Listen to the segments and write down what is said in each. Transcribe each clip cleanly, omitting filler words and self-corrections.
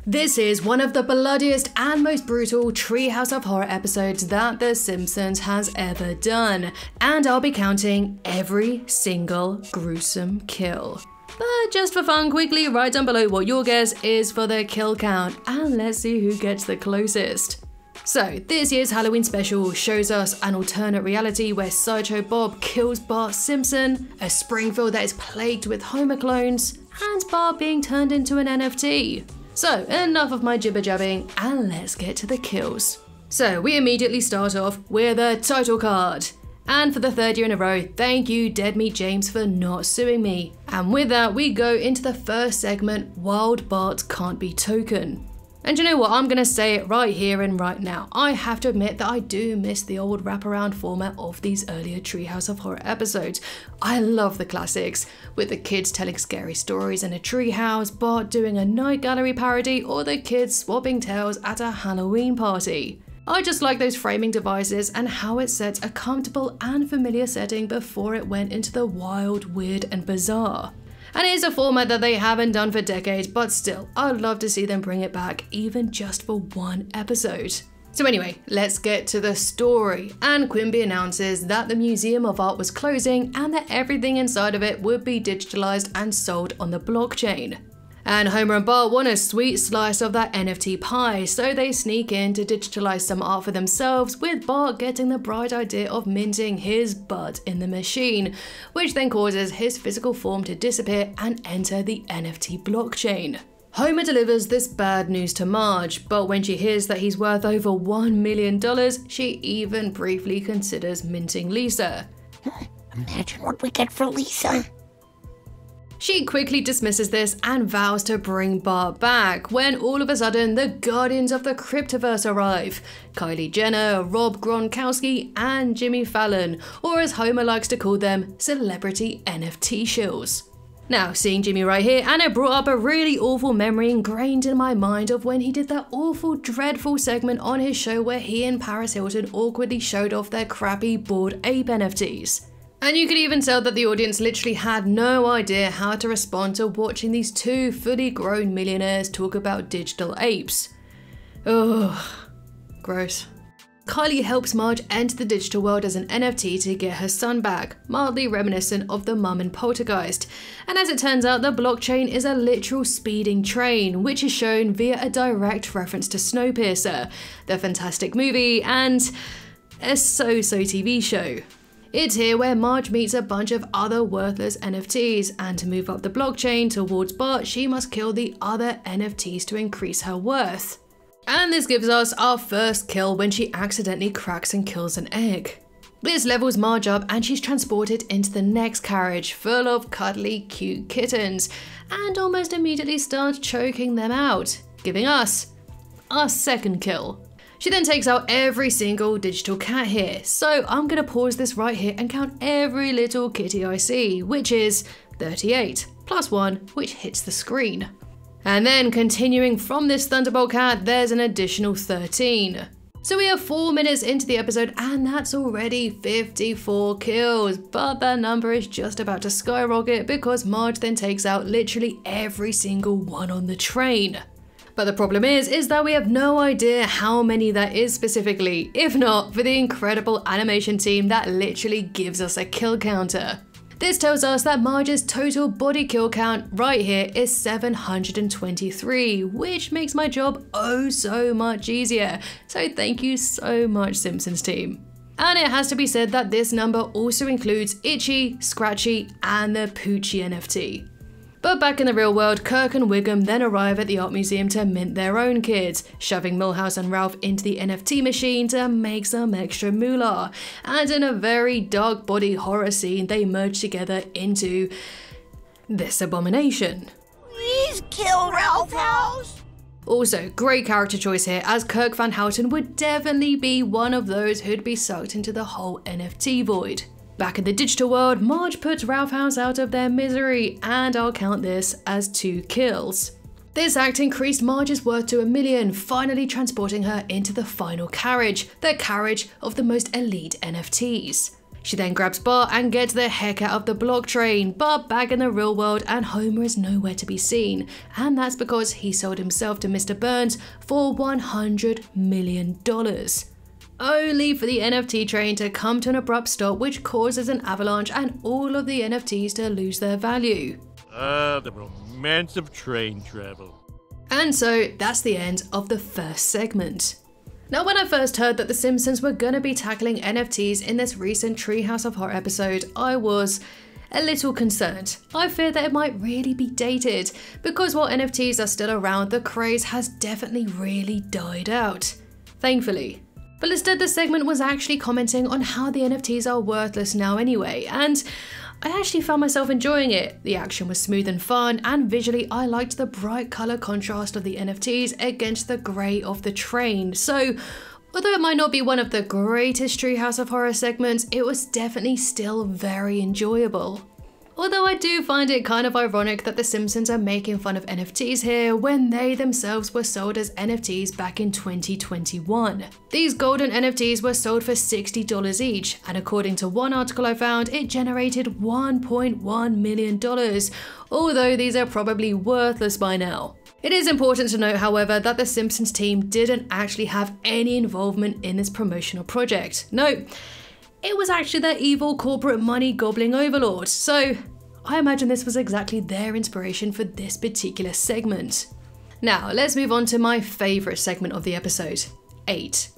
This is one of the bloodiest and most brutal Treehouse of Horror episodes that The Simpsons has ever done, and I'll be counting every single gruesome kill. But just for fun, quickly write down below what your guess is for the kill count, and let's see who gets the closest. So, this year's Halloween special shows us an alternate reality where Sideshow Bob kills Bart Simpson, a Springfield that is plagued with Homer clones, and Bart being turned into an NFT. So, enough of my jibber jabbing, and let's get to the kills. So, we immediately start off with a title card. And for the third year in a row, thank you Dead Meat James for not suing me. And with that, we go into the first segment, Wild Bart Can't Be Token. And you know what, I'm gonna say it right here and right now. I have to admit that I do miss the old wraparound format of these earlier Treehouse of Horror episodes. I love the classics, with the kids telling scary stories in a treehouse, Bart doing a night gallery parody, or the kids swapping tales at a Halloween party. I just like those framing devices and how it sets a comfortable and familiar setting before it went into the wild, weird and bizarre. And it is a format that they haven't done for decades, but still, I'd love to see them bring it back, even just for one episode. So anyway, let's get to the story. And Quimby announces that the Museum of Art was closing and that everything inside of it would be digitalized and sold on the blockchain. And Homer and Bart want a sweet slice of that NFT pie, so they sneak in to digitalize some art for themselves, with Bart getting the bright idea of minting his butt in the machine, which then causes his physical form to disappear and enter the NFT blockchain. Homer delivers this bad news to Marge, but when she hears that he's worth over $1 million, she even briefly considers minting Lisa. Imagine what we get for Lisa. She quickly dismisses this and vows to bring Bart back, when all of a sudden the Guardians of the Cryptoverse arrive. Kylie Jenner, Rob Gronkowski and Jimmy Fallon, or as Homer likes to call them, celebrity NFT shills. Now, seeing Jimmy right here, and it brought up a really awful memory ingrained in my mind of when he did that awful, dreadful segment on his show where he and Paris Hilton awkwardly showed off their crappy Bored Ape NFTs. And you could even tell that the audience literally had no idea how to respond to watching these two fully grown millionaires talk about digital apes. Ugh, gross. Kylie helps Marge enter the digital world as an NFT to get her son back, mildly reminiscent of the mum in Poltergeist. And as it turns out, the blockchain is a literal speeding train, which is shown via a direct reference to Snowpiercer, the fantastic movie and a so-so TV show. It's here where Marge meets a bunch of other worthless NFTs, and to move up the blockchain towards Bart, she must kill the other NFTs to increase her worth. And this gives us our first kill when she accidentally cracks and kills an egg. This levels Marge up and she's transported into the next carriage full of cuddly, cute kittens, and almost immediately starts choking them out, giving us our second kill. She then takes out every single digital cat here, so I'm gonna pause this right here and count every little kitty I see, which is 38, plus 1, which hits the screen. And then continuing from this Thunderbolt cat, there's an additional 13. So we are 4 minutes into the episode and that's already 54 kills, but that number is just about to skyrocket because Marge then takes out literally every single one on the train. But the problem is that we have no idea how many that is specifically, if not for the incredible animation team that literally gives us a kill counter. This tells us that Marge's total body kill count right here is 723, which makes my job oh so much easier. So thank you so much, Simpsons team. And it has to be said that this number also includes Itchy, Scratchy, and the Poochie NFT. But back in the real world, Kirk and Wiggum then arrive at the art museum to mint their own kids, shoving Milhouse and Ralph into the NFT machine to make some extra moolah. And in a very dark body horror scene, they merge together into this abomination. Please kill Ralph House. Also, great character choice here, as Kirk Van Houten would definitely be one of those who'd be sucked into the whole NFT void. Back in the digital world, Marge puts Ralph House out of their misery, and I'll count this as 2 kills. This act increased Marge's worth to $1 million, finally transporting her into the final carriage, the carriage of the most elite NFTs. She then grabs Bart and gets the heck out of the block train, but back in the real world and Homer is nowhere to be seen, and that's because he sold himself to Mr. Burns for $100 million. Only for the NFT train to come to an abrupt stop, which causes an avalanche and all of the NFTs to lose their value. The romance of train travel. And so that's the end of the first segment. Now, when I first heard that The Simpsons were going to be tackling NFTs in this recent Treehouse of Horror episode, I was a little concerned. I feared that it might really be dated, because while NFTs are still around, the craze has definitely really died out. Thankfully. But instead, the segment was actually commenting on how the NFTs are worthless now anyway, and I actually found myself enjoying it. The action was smooth and fun, and visually I liked the bright colour contrast of the NFTs against the grey of the train. So, although it might not be one of the greatest Treehouse of Horror segments, it was definitely still very enjoyable. Although I do find it kind of ironic that The Simpsons are making fun of NFTs here when they themselves were sold as NFTs back in 2021. These golden NFTs were sold for $60 each, and according to one article I found, it generated $1.1 million, although these are probably worthless by now. It is important to note, however, that the Simpsons team didn't actually have any involvement in this promotional project. No, it was actually their evil corporate money gobbling overlord, so I imagine this was exactly their inspiration for this particular segment. Now, let's move on to my favourite segment of the episode, 8.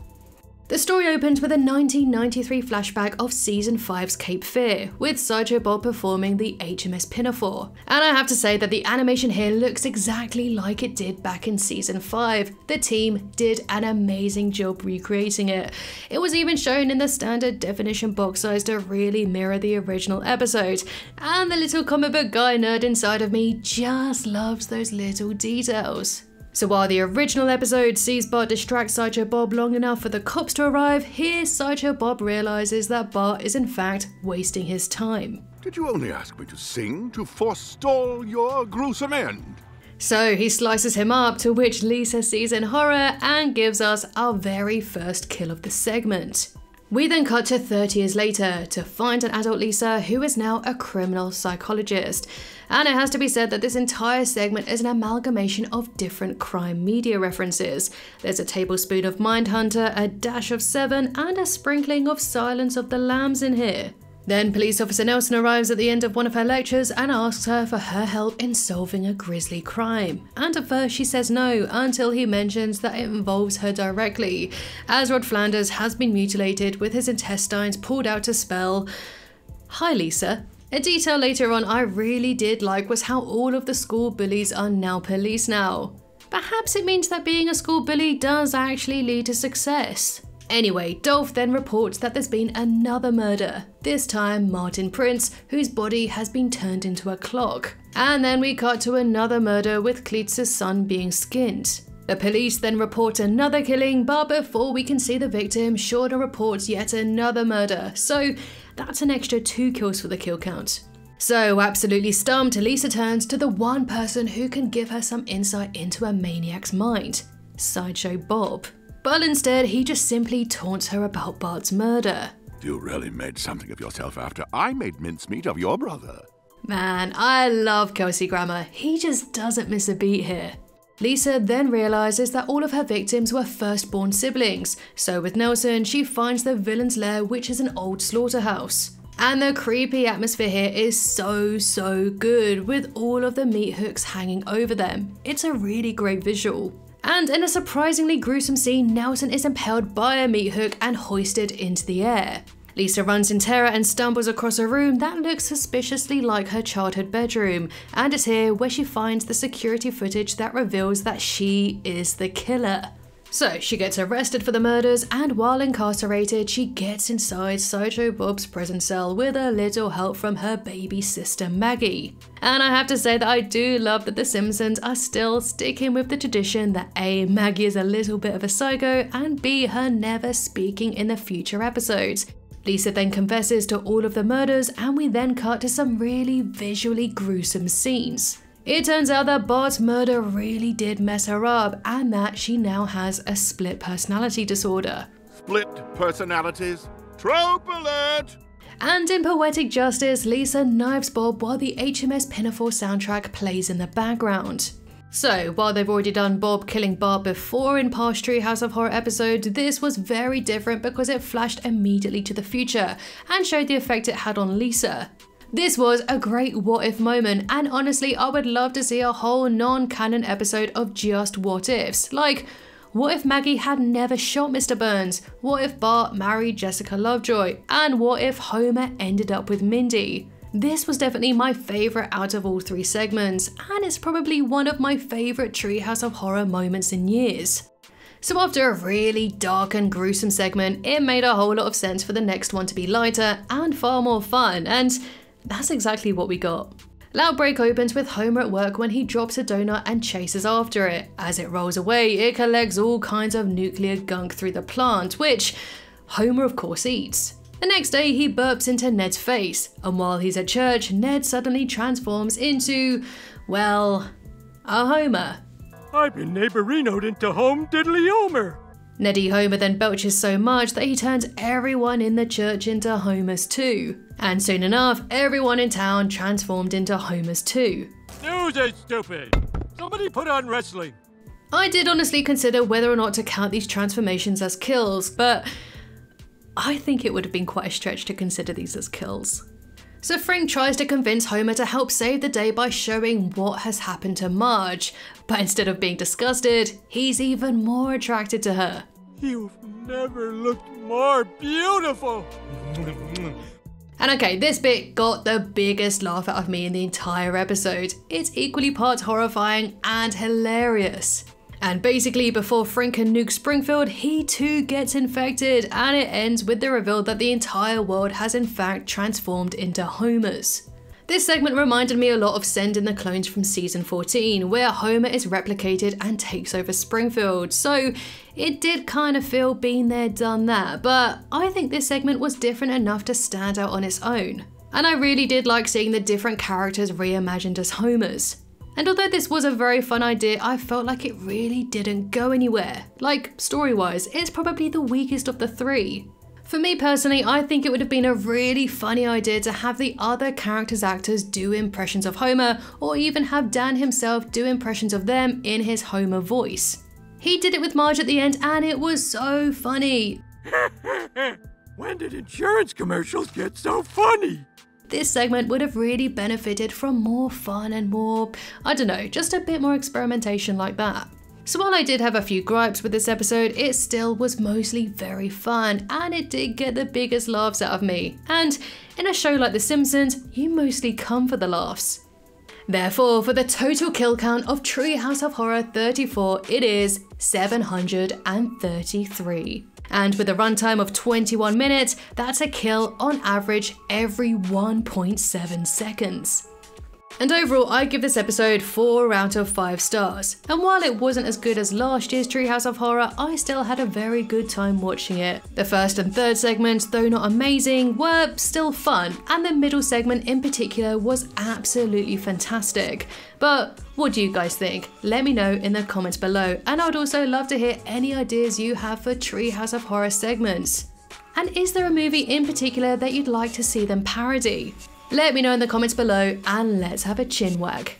The story opens with a 1993 flashback of Season 5's Cape Fear, with Sideshow Bob performing the HMS Pinafore. And I have to say that the animation here looks exactly like it did back in Season 5. The team did an amazing job recreating it. It was even shown in the standard definition box size to really mirror the original episode. And the little comic book guy nerd inside of me just loves those little details. So while the original episode sees Bart distract Sideshow Bob long enough for the cops to arrive, here Sideshow Bob realises that Bart is in fact wasting his time. Did you only ask me to sing to forestall your gruesome end? So he slices him up, to which Lisa sees in horror and gives us our very first kill of the segment. We then cut to 30 years later to find an adult Lisa who is now a criminal psychologist. And it has to be said that this entire segment is an amalgamation of different crime media references. There's a tablespoon of Mindhunter, a dash of Seven, and a sprinkling of Silence of the Lambs in here. Then Police Officer Nelson arrives at the end of one of her lectures and asks her for her help in solving a grisly crime. And at first she says no, until he mentions that it involves her directly, as Rod Flanders has been mutilated with his intestines pulled out to spell, "Hi Lisa." A detail later on I really did like was how all of the school bullies are now police now. Perhaps it means that being a school bully does actually lead to success. Anyway, Dolph then reports that there's been another murder, this time Martin Prince, whose body has been turned into a clock. And then we cut to another murder with Cletus' son being skinned. The police then report another killing, but before we can see the victim, Shauna reports yet another murder, so that's an extra 2 kills for the kill count. So absolutely stumped, Lisa turns to the one person who can give her some insight into a maniac's mind, Sideshow Bob. But instead, he just simply taunts her about Bart's murder. You really made something of yourself after I made mincemeat of your brother. Man, I love Kelsey Grammer. He just doesn't miss a beat here. Lisa then realises that all of her victims were firstborn siblings, so with Nelson, she finds the villain's lair, which is an old slaughterhouse. And the creepy atmosphere here is so good, with all of the meat hooks hanging over them. It's a really great visual. And in a surprisingly gruesome scene, Nelson is impaled by a meat hook and hoisted into the air. Lisa runs in terror and stumbles across a room that looks suspiciously like her childhood bedroom, and it's here where she finds the security footage that reveals that she is the killer. So she gets arrested for the murders, and while incarcerated, she gets inside Sideshow Bob's prison cell with a little help from her baby sister Maggie. And I have to say that I do love that the Simpsons are still sticking with the tradition that A, Maggie is a little bit of a psycho, and B, her never speaking in the future episodes. Lisa then confesses to all of the murders, and we then cut to some really visually gruesome scenes. It turns out that Bart's murder really did mess her up, and that she now has a split personality disorder. Split personalities? Trope alert! And in poetic justice, Lisa knives Bob while the HMS Pinafore soundtrack plays in the background. So, while they've already done Bob killing Bart before in past Treehouse of Horror episodes, this was very different because it flashed immediately to the future and showed the effect it had on Lisa. This was a great what if moment, and honestly I would love to see a whole non-canon episode of just what ifs. Like, what if Maggie had never shot Mr. Burns? What if Bart married Jessica Lovejoy? And what if Homer ended up with Mindy? This was definitely my favourite out of all three segments, and it's probably one of my favourite Treehouse of Horror moments in years. So after a really dark and gruesome segment, it made a whole lot of sense for the next one to be lighter and far more fun, and that's exactly what we got. Loud Break opens with Homer at work when he drops a donut and chases after it. As it rolls away, it collects all kinds of nuclear gunk through the plant, which Homer of course eats. The next day he burps into Ned's face, and while he's at church, Ned suddenly transforms into, well, a Homer. I've been neighborinoed into Home Diddly Homer. Neddy Homer then belches so much that he turns everyone in the church into Homers too. And soon enough, everyone in town transformed into Homers too. Snooze is stupid. Somebody put on wrestling. I did honestly consider whether or not to count these transformations as kills, but I think it would have been quite a stretch to consider these as kills. So Frink tries to convince Homer to help save the day by showing what has happened to Marge, but instead of being disgusted, he's even more attracted to her. You've never looked more beautiful. And okay, this bit got the biggest laugh out of me in the entire episode. It's equally parts horrifying and hilarious. And basically, before Frink can nuke Springfield, he too gets infected, and it ends with the reveal that the entire world has in fact transformed into Homers. This segment reminded me a lot of Send in the Clones from season 14, where Homer is replicated and takes over Springfield, so it did kind of feel been there, done that, but I think this segment was different enough to stand out on its own. And I really did like seeing the different characters reimagined as Homers. And although this was a very fun idea, I felt like it really didn't go anywhere. Like, story-wise, it's probably the weakest of the three. For me personally, I think it would have been a really funny idea to have the other characters' actors do impressions of Homer, or even have Dan himself do impressions of them in his Homer voice. He did it with Marge at the end, and it was so funny. When did insurance commercials get so funny? This segment would have really benefited from more fun and more, I don't know, just a bit more experimentation like that. So while I did have a few gripes with this episode, it still was mostly very fun, and it did get the biggest laughs out of me. And in a show like The Simpsons, you mostly come for the laughs. Therefore, for the total kill count of Treehouse of Horror 34, it is 733. And with a runtime of 21 minutes, that's a kill on average every 1.7 seconds. And overall, I give this episode 4 out of 5 stars. And while it wasn't as good as last year's Treehouse of Horror, I still had a very good time watching it. The first and third segments, though not amazing, were still fun, and the middle segment in particular was absolutely fantastic. But what do you guys think? Let me know in the comments below, and I'd also love to hear any ideas you have for Treehouse of Horror segments. And is there a movie in particular that you'd like to see them parody? Let me know in the comments below, and let's have a chin wag.